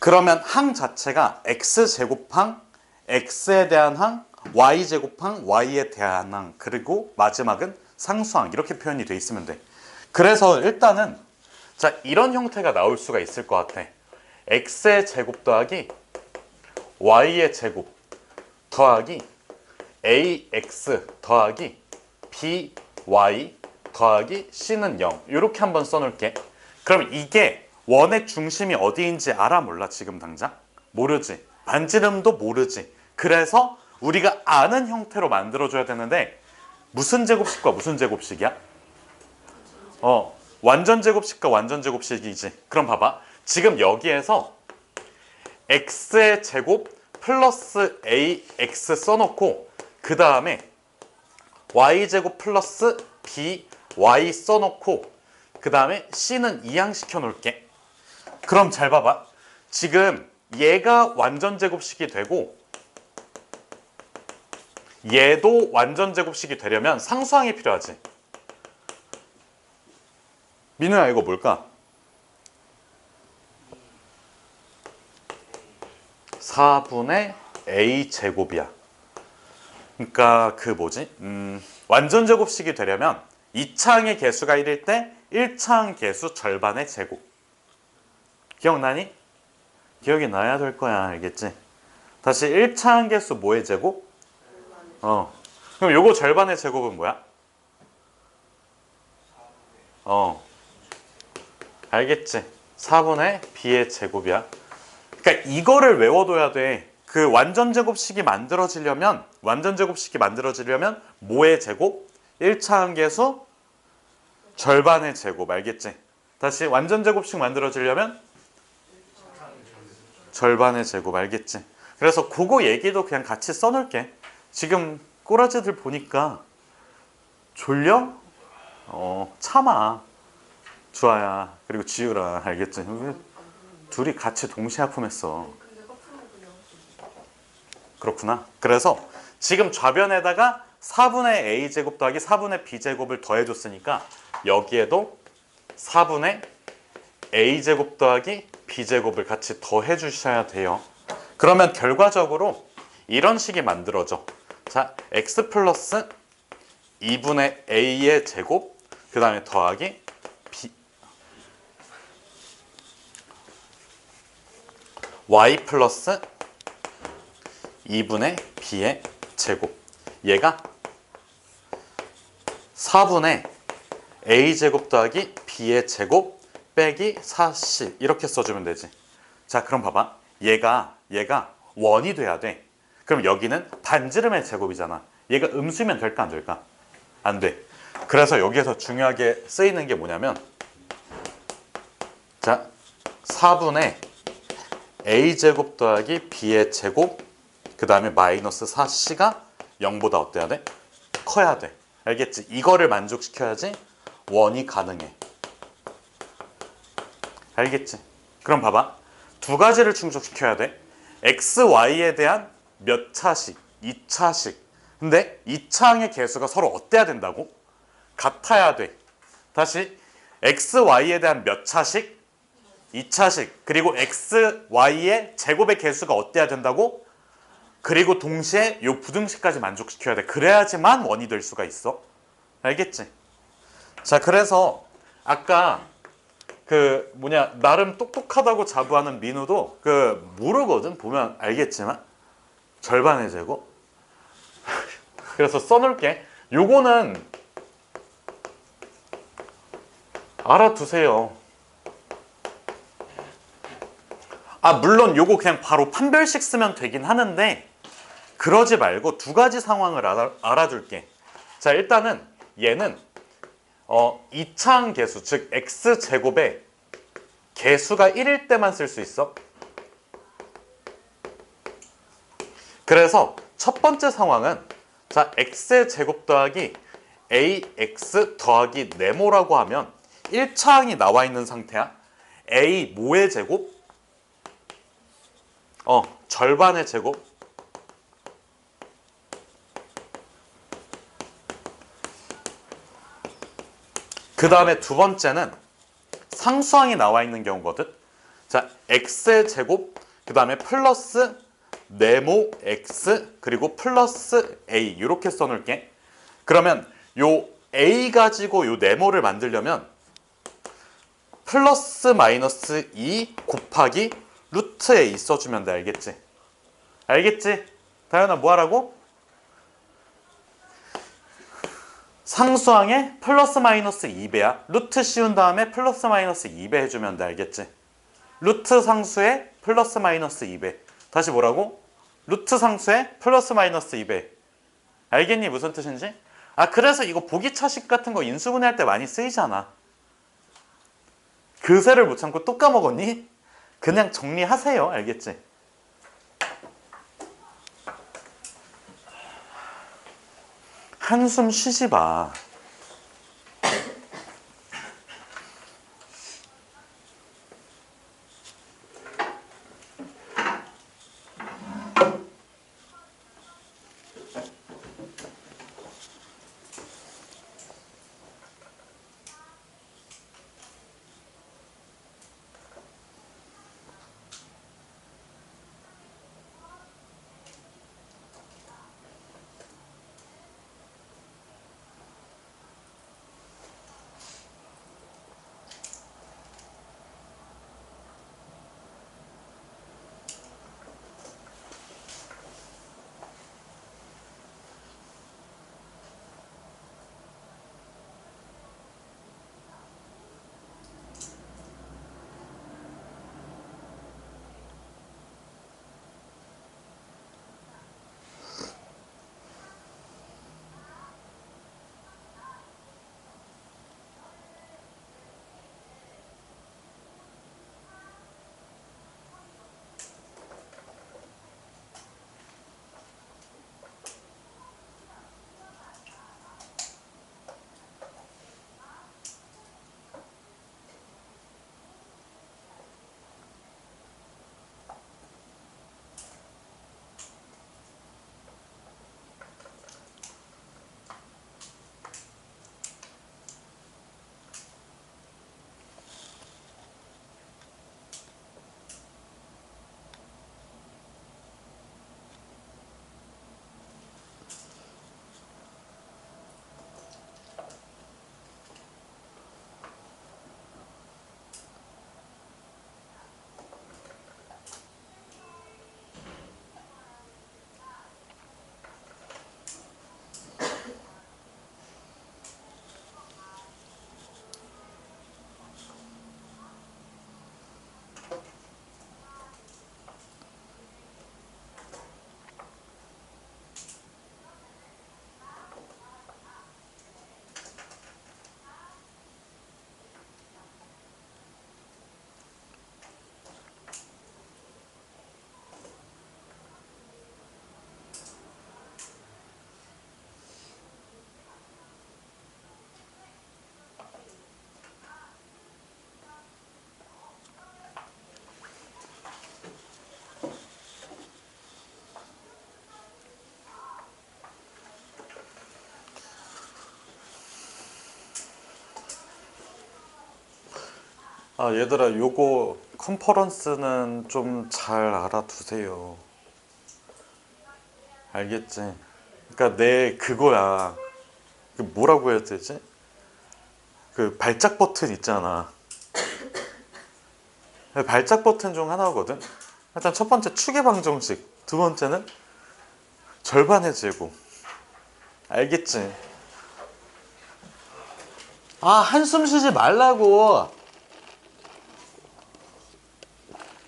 그러면 항 자체가 x제곱항, x에 대한 항, y제곱항, y에 대한 항, 그리고 마지막은 상수항. 이렇게 표현이 돼 있으면 돼. 그래서 일단은 자 이런 형태가 나올 수가 있을 것 같아. x의 제곱 더하기 y의 제곱 더하기 ax 더하기 by 더하기 c는 0. 이렇게 한번 써놓을게. 그럼 이게 원의 중심이 어디인지 알아 몰라? 지금 당장? 모르지. 반지름도 모르지. 그래서 우리가 아는 형태로 만들어줘야 되는데 무슨 제곱식과 무슨 제곱식이야? 완전 제곱식과 완전 제곱식이지. 그럼 봐봐. 지금 여기에서 x의 제곱 플러스 ax 써놓고 그 다음에 y제곱 플러스 by 써놓고 그 다음에 c는 이항시켜 놓을게. 그럼 잘 봐봐. 지금 얘가 완전 제곱식이 되고 얘도 완전 제곱식이 되려면 상수항이 필요하지. 민우야 이거 뭘까? 4분의 a제곱이야. 그러니까 그 뭐지? 완전 제곱식이 되려면 2차항의 개수가 1일 때 1차항 개수 절반의 제곱. 기억나니? 기억이 나야 될 거야. 알겠지? 다시 1차항 개수 뭐의 제곱? 그럼 요거 절반의 제곱은 뭐야? 알겠지? 4분의 b의 제곱이야. 그러니까 이거를 외워둬야 돼. 그 완전 제곱식이 만들어지려면 뭐의 제곱? 1차항 개수 절반의 제곱. 알겠지? 다시 완전 제곱식 만들어지려면 절반의 제곱. 알겠지? 그래서 그거 얘기도 그냥 같이 써놓을게. 지금 꼬라지들 보니까 졸려? 참아. 주아야 그리고 지유라. 알겠지? 둘이 같이 동시에 아픔했어. 그렇구나. 그래서 지금 좌변에다가 4분의 a제곱 더하기 4분의 b제곱을 더해줬으니까 여기에도 4분의 a제곱 더하기 b제곱을 같이 더해 주셔야 돼요. 그러면 결과적으로 이런 식이 만들어져. 자, x 플러스 2분의 a의 제곱 그 다음에 더하기 b y 플러스 2분의 b의 제곱. 얘가 4분의 a제곱 더하기 b의 제곱 빼기 4c 이렇게 써주면 되지. 자, 그럼 봐봐. 얘가 원이 돼야 돼. 그럼 여기는 반지름의 제곱이잖아. 얘가 음수면 될까 안 될까? 안 돼. 그래서 여기에서 중요하게 쓰이는 게 뭐냐면, 자, 4분의 a제곱 더하기 b의 제곱 그 다음에 마이너스 4c가 0보다 어때야 돼? 커야 돼. 알겠지? 이거를 만족시켜야지 원이 가능해. 알겠지? 그럼 봐봐. 두 가지를 충족시켜야 돼. x, y에 대한 몇 차식, 2차식. 근데 2차항의 개수가 서로 어때야 된다고? 같아야 돼. 다시 x, y에 대한 몇 차식, 2차식. 그리고 x, y의 제곱의 개수가 어때야 된다고? 그리고 동시에 요 부등식까지 만족시켜야 돼. 그래야지만 원이 될 수가 있어. 알겠지? 자, 그래서 아까 나름 똑똑하다고 자부하는 민우도 모르거든. 보면 알겠지만 절반의 제곱. 그래서 써놓을게. 요거는 알아두세요. 아, 물론 요거 그냥 바로 판별식 쓰면 되긴 하는데 그러지 말고 두 가지 상황을 알아둘게. 자, 일단은 얘는 2차항 개수, 즉 x제곱의 개수가 1일 때만 쓸 수 있어. 그래서 첫 번째 상황은, 자, x의 제곱 더하기 ax 더하기 네모라고 하면 1차항이 나와 있는 상태야. a 뭐의 제곱? 절반의 제곱. 그 다음에 두 번째는 상수항이 나와 있는 경우거든. 자, x의 제곱, 그 다음에 플러스 네모 x, 그리고 플러스 a 이렇게 써놓을게. 그러면 요 a 가지고 요 네모를 만들려면 플러스 마이너스 2 곱하기 루트 a 써주면 돼. 알겠지? 알겠지? 다현아 뭐 하라고? 상수항에 플러스 마이너스 2배야. 루트 씌운 다음에 플러스 마이너스 2배 해주면 돼. 알겠지? 루트 상수에 플러스 마이너스 2배. 다시 뭐라고? 루트 상수에 플러스 마이너스 2배. 알겠니? 무슨 뜻인지? 아, 그래서 이거 보기차식 같은 거 인수분해할 때 많이 쓰이잖아. 그새를 못 참고 또 까먹었니? 그냥 정리하세요. 알겠지? 한숨 쉬지 마. 아 얘들아 요거 컨퍼런스는 좀 잘 알아두세요. 알겠지? 그러니까 내 그거야. 그 뭐라고 해야 되지? 그 발작 버튼 있잖아. 발작 버튼 중 하나거든. 일단 첫 번째 추계 방정식, 두 번째는 절반의 제곱. 알겠지? 아 한숨 쉬지 말라고.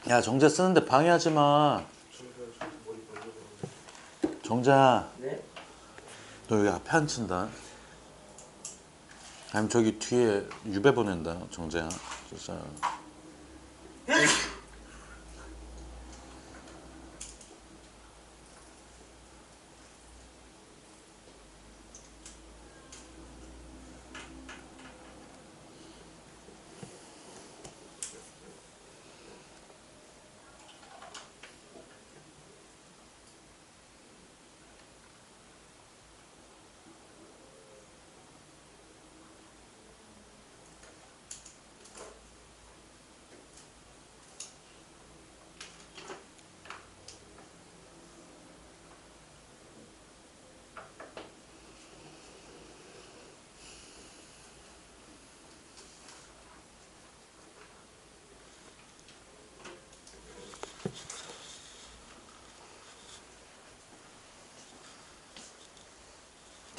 야 정자 쓰는데 방해하지 마. 정자, 네? 너 여기 앞에 앉힌다. 아니면 저기 뒤에 유배 보낸다. 정자야. 진짜.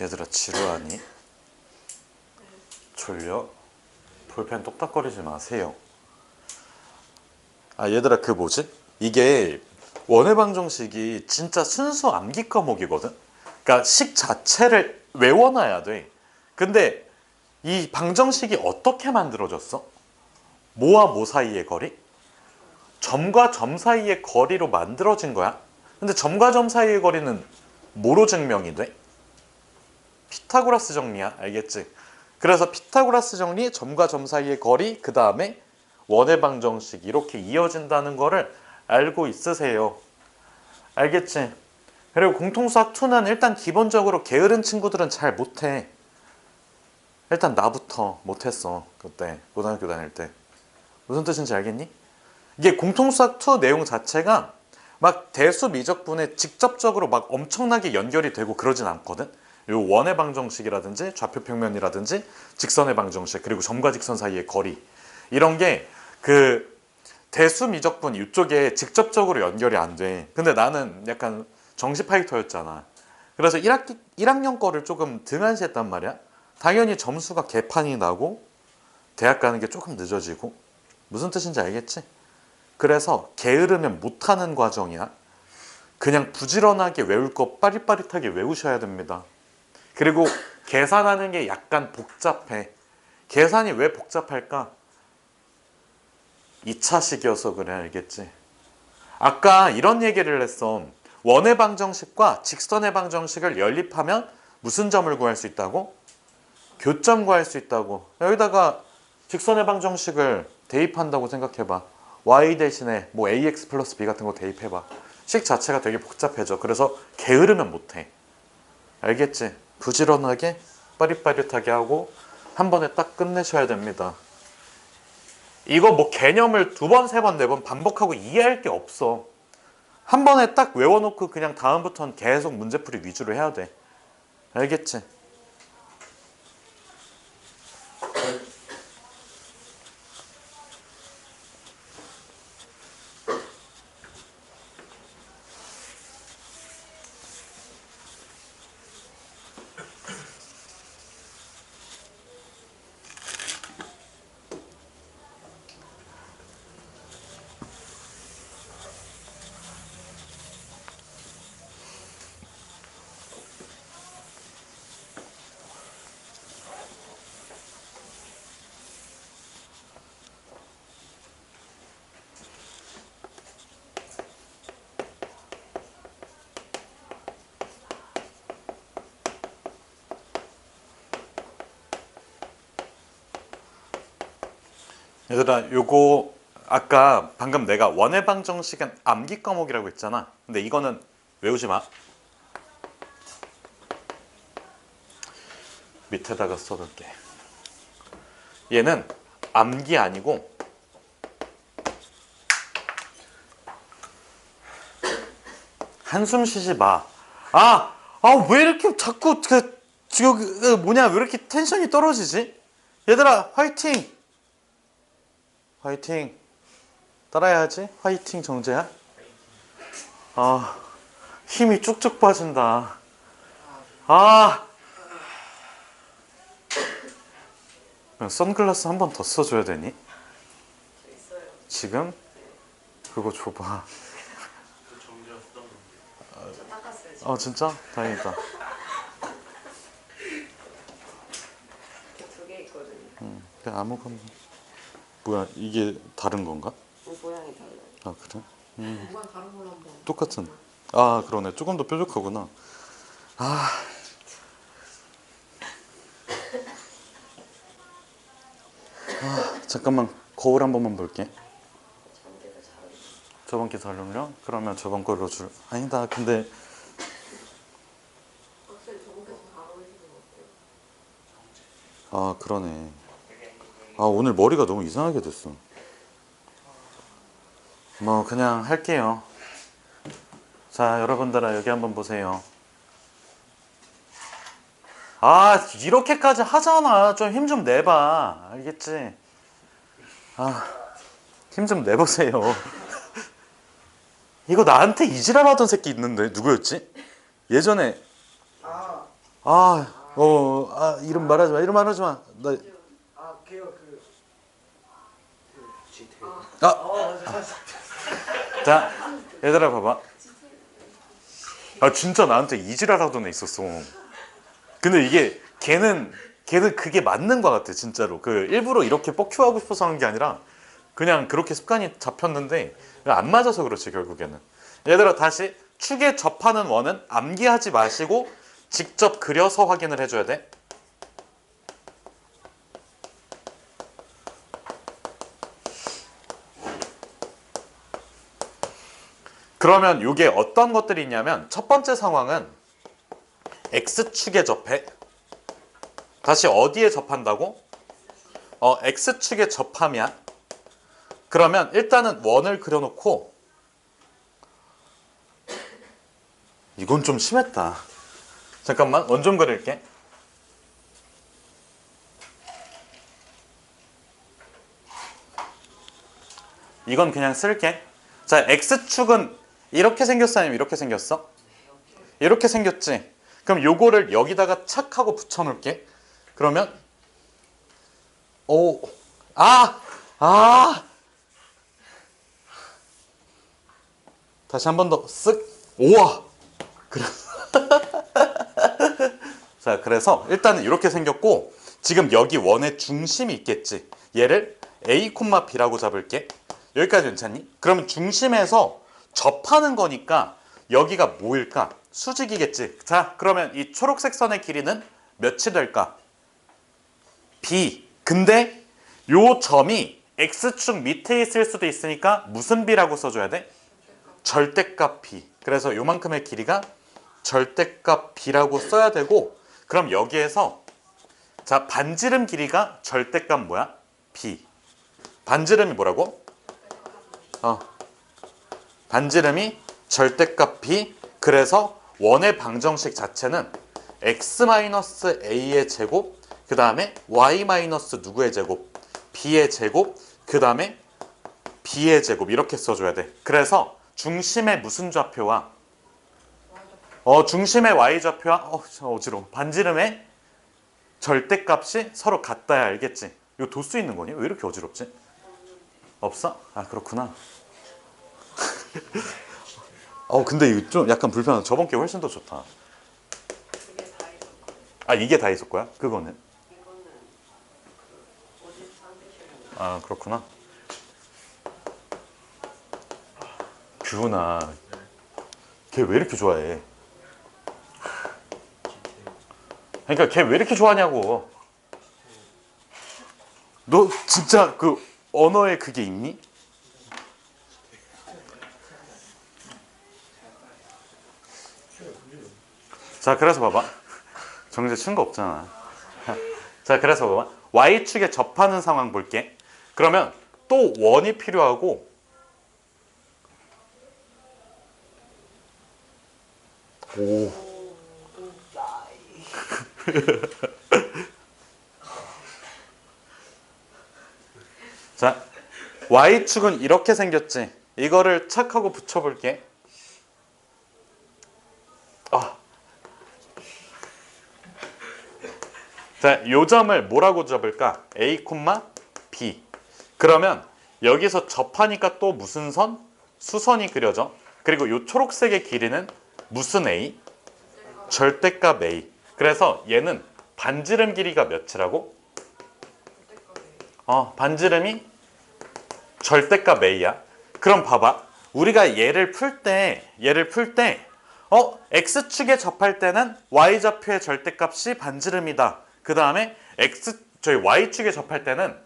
얘들아 지루하니? 졸려? 볼펜 똑딱거리지 마세요. 아 얘들아 그 뭐지? 이게 원의 방정식이 진짜 순수 암기 과목이거든. 그러니까 식 자체를 외워놔야 돼. 근데 이 방정식이 어떻게 만들어졌어? 뭐와 뭐 사이의 거리? 점과 점 사이의 거리로 만들어진 거야. 근데 점과 점 사이의 거리는 뭐로 증명이 돼? 피타고라스 정리야. 알겠지? 그래서 피타고라스 정리, 점과 점 사이의 거리, 그 다음에 원의 방정식 이렇게 이어진다는 거를 알고 있으세요. 알겠지? 그리고 공통수학 2는 일단 기본적으로 게으른 친구들은 잘 못해. 일단 나부터 못했어. 그때 고등학교 다닐 때. 무슨 뜻인지 알겠니? 이게 공통수학 2 내용 자체가 막 대수 미적분에 직접적으로 막 엄청나게 연결이 되고 그러진 않거든. 요 원의 방정식이라든지 좌표평면이라든지 직선의 방정식 그리고 점과 직선 사이의 거리 이런 게 그 대수 미적분 이쪽에 직접적으로 연결이 안 돼. 근데 나는 약간 정시 파이터였잖아. 그래서 1학년 거를 조금 등한시했단 말이야. 당연히 점수가 개판이 나고 대학 가는 게 조금 늦어지고. 무슨 뜻인지 알겠지? 그래서 게으르면 못하는 과정이야. 그냥 부지런하게 외울 거 빠릿빠릿하게 외우셔야 됩니다. 그리고 계산하는 게 약간 복잡해. 계산이 왜 복잡할까? 2차식이어서 그래. 알겠지? 아까 이런 얘기를 했어. 원의 방정식과 직선의 방정식을 연립하면 무슨 점을 구할 수 있다고? 교점 구할 수 있다고. 여기다가 직선의 방정식을 대입한다고 생각해봐. y 대신에 뭐 ax 플러스 b 같은 거 대입해봐. 식 자체가 되게 복잡해져. 그래서 게으르면 못해. 알겠지? 부지런하게 빠릿빠릿하게 하고 한 번에 딱 끝내셔야 됩니다. 이거 뭐 개념을 2번, 3번, 4번 반복하고 이해할 게 없어. 한 번에 딱 외워놓고 그냥 다음부터는 계속 문제풀이 위주로 해야 돼. 알겠지? 얘들아 요거 아까 방금 내가 원의 방정식은 암기 과목이라고 했잖아. 근데 이거는 외우지 마. 밑에다가 써둘게. 얘는 암기 아니고 한숨 쉬지 마. 왜 이렇게 자꾸 뭐냐, 왜 이렇게 텐션이 떨어지지? 얘들아, 화이팅! 화이팅. 따라야지. 화이팅, 정재야. 힘이 쭉쭉 빠진다. 선글라스 한 번 더 써줘야 되니? 지금? 그거 줘봐. 진짜? 다행이다. 두 개 있거든요. 그냥 아무거나. 뭐야, 이게 다른 건가? 모양이 달라요. 그래? 모양 다른 걸로 한번. 똑같은. 그러네. 조금 더 뾰족하구나. 잠깐만, 거울 한 번만 볼게. 저번 게 잘 어울려? 그러면 저번 걸로 아니다. 근데 확실히 저번 게더 잘 어울리는 것 같아요. 그러네. 오늘 머리가 너무 이상하게 됐어. 뭐 그냥 할게요. 자, 여러분들아, 여기 한번 보세요. 이렇게까지 하잖아. 좀 힘 좀 내봐. 알겠지? 힘 좀 내보세요. 이거 나한테 이지랄 하던 새끼 있는데 누구였지? 예전에 이름 말하지 마. 이름 말하지 마. 나 걔요 GT. 자, 얘들아 봐봐. 진짜 나한테 이지랄 하던 애 있었어. 근데 이게 걔는 그게 맞는 것 같아, 진짜로. 일부러 이렇게 뻑큐하고 싶어서 하는 게 아니라 그냥 그렇게 습관이 잡혔는데 안 맞아서 그렇지, 결국에는. 얘들아, 다시 축에 접하는 원은 암기하지 마시고 직접 그려서 확인을 해줘야 돼. 그러면 이게 어떤 것들이 있냐면, 첫 번째 상황은 X축에 접해. 다시 어디에 접한다고? X축에 접하면, 그러면 일단은 원을 그려놓고, 이건 좀 심했다. 잠깐만, 원 좀 그릴게. 이건 그냥 쓸게. 자, X축은 이렇게 생겼어, 아니면 이렇게 생겼어? 이렇게 생겼지? 그럼 요거를 여기다가 착 하고 붙여놓을게. 그러면 다시 한 번 더 쓱. 우와. 자, 그래서 일단은 이렇게 생겼고, 지금 여기 원의 중심이 있겠지. 얘를 A, B라고 잡을게. 여기까지 괜찮니? 그러면 중심에서 접하는 거니까 여기가 뭐일까? 수직이겠지. 자, 그러면 이 초록색 선의 길이는 몇이 될까? B. 근데 요 점이 X축 밑에 있을 수도 있으니까 무슨 B라고 써줘야 돼? 절대값 B. 그래서 요만큼의 길이가 절대값 B라고 써야 되고, 그럼 여기에서 자, 반지름 길이가 절대값 뭐야? B. 반지름이 뭐라고? 반지름이 절대값 B. 그래서 원의 방정식 자체는 x-a의 제곱, 그 다음에 y- 누구의 제곱? b의 제곱, 그 다음에 b의 제곱, 이렇게 써줘야 돼. 그래서 중심의 무슨 좌표와 중심의 y좌표와 어지러워. 반지름의 절대값이 서로 같다야. 알겠지? 이거 도수 있는 거니? 왜 이렇게 어지럽지? 없어? 그렇구나. 근데 이거 좀 약간 불편하다. 저번 게 훨씬 더 좋다. 이게 다 있었고. 이게 다 있을 거야? 그거는? 이거는 어디서 산대시려고. 그렇구나. 규훈아, 걔 왜 이렇게 좋아해? 그러니까 걔 왜 이렇게 좋아하냐고. 너 진짜 그 언어에 그게 있니? 자, 그래서 봐봐. 정재 친 거 없잖아. 자, 그래서 봐봐. Y축에 접하는 상황 볼게. 그러면 또 원이 필요하고, 오. 자, Y축은 이렇게 생겼지. 이거를 착하고 붙여볼게. 자, 요 점을 뭐라고 접을까? A, B. 그러면 여기서 접하니까 또 무슨 선? 수선이 그려져. 그리고 요 초록색의 길이는 무슨 A? 절대값 A. 그래서 얘는 반지름 길이가 몇이라고? 반지름이 절대값 A야. 그럼 봐봐. 우리가 얘를 풀 때 X축에 접할 때는 Y좌표의 절대값이 반지름이다. 그 다음에 Y축에 접할 때는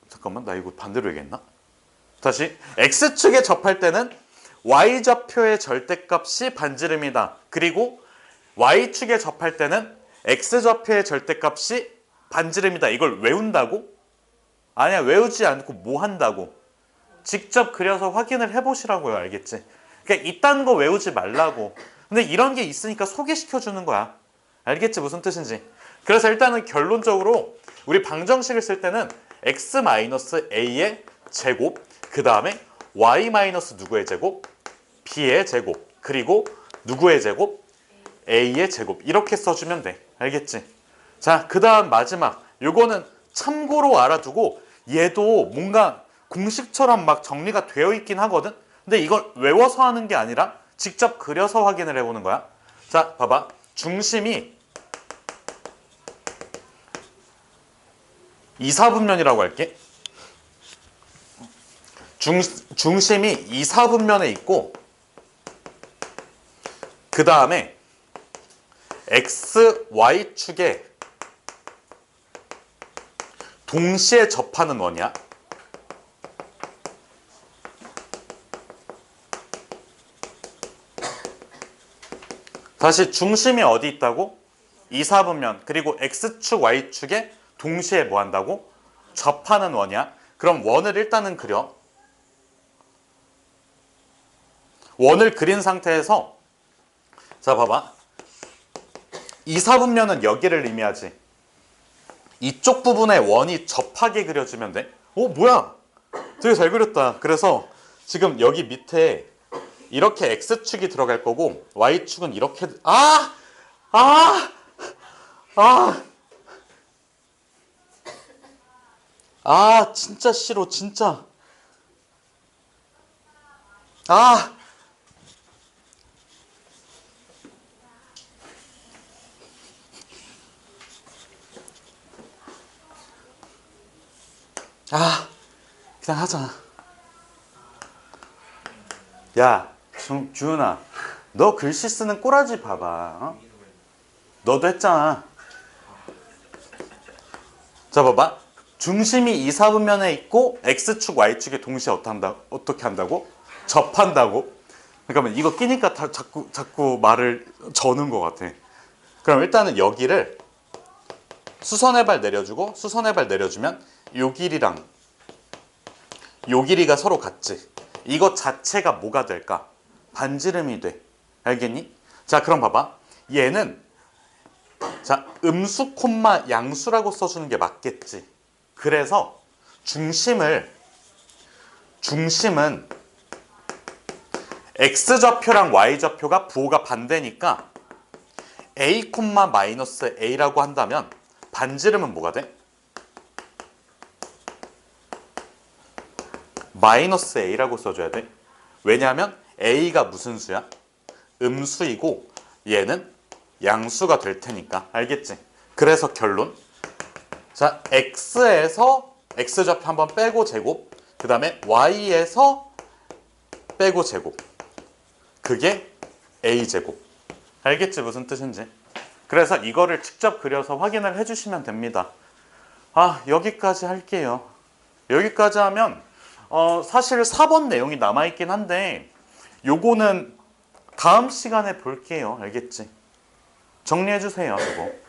잠깐만, 나 이거 반대로 얘기했나? 다시. X축에 접할 때는 Y좌표의 절대값이 반지름이다. 그리고 Y축에 접할 때는 X좌표의 절대값이 반지름이다. 이걸 외운다고? 아니야, 외우지 않고 뭐 한다고? 직접 그려서 확인을 해보시라고요. 알겠지? 그러니까 이딴 거 외우지 말라고. 근데 이런 게 있으니까 소개시켜 주는 거야. 알겠지? 무슨 뜻인지. 그래서 일단은 결론적으로 우리 방정식을 쓸 때는 x-a의 제곱, 그 다음에 y- 누구의 제곱? b의 제곱, 그리고 누구의 제곱? a의 제곱. 이렇게 써주면 돼. 알겠지? 자, 그 다음 마지막. 요거는 참고로 알아두고, 얘도 뭔가 공식처럼 막 정리가 되어 있긴 하거든? 근데 이걸 외워서 하는 게 아니라 직접 그려서 확인을 해보는 거야. 자, 봐봐. 중심이 2, 4분면이라고 할게. 중심이 2, 4분면에 있고, 그 다음에 x, y축에 동시에 접하는 원이야. 다시 중심이 어디 있다고? 2, 4분면. 그리고 x축, y축에 동시에 뭐 한다고? 접하는 원이야. 그럼 원을 일단은 그려. 원을 그린 상태에서 자, 봐봐. 2, 4분면은 여기를 의미하지. 이쪽 부분에 원이 접하게 그려주면 돼. 뭐야? 되게 잘 그렸다. 그래서 지금 여기 밑에 이렇게 X축이 들어갈 거고 Y축은 이렇게 진짜 싫어. 진짜. 그냥 하자. 야, 주은아, 너 글씨 쓰는 꼬라지 봐봐. 어? 너도 했잖아. 자, 봐봐. 중심이 2, 4분면에 있고 X축, Y축에 동시에 어떻게 한다고? 접한다고? 그러니까 이거 끼니까 자꾸 말을 저는 것 같아. 그럼 일단은 여기를 수선의 발 내려주고, 수선의 발 내려주면 요 길이랑 요 길이가 서로 같지. 이것 자체가 뭐가 될까? 반지름이 돼. 알겠니? 자, 그럼 봐봐. 얘는 자, 음수, 양수라고 써주는 게 맞겠지. 그래서 중심은 X좌표랑 Y좌표가 부호가 반대니까 A, A라고 한다면 반지름은 뭐가 돼? 마이너스 A라고 써줘야 돼. 왜냐하면 A가 무슨 수야? 음수이고 얘는 양수가 될 테니까. 알겠지? 그래서 결론. 자, X에서 X좌표 한번 빼고 제곱, 그 다음에 Y에서 빼고 제곱. 그게 A제곱. 알겠지? 무슨 뜻인지. 그래서 이거를 직접 그려서 확인을 해주시면 됩니다. 여기까지 할게요. 여기까지 하면 사실 4번 내용이 남아있긴 한데 요거는 다음 시간에 볼게요. 알겠지? 정리해주세요. 이거.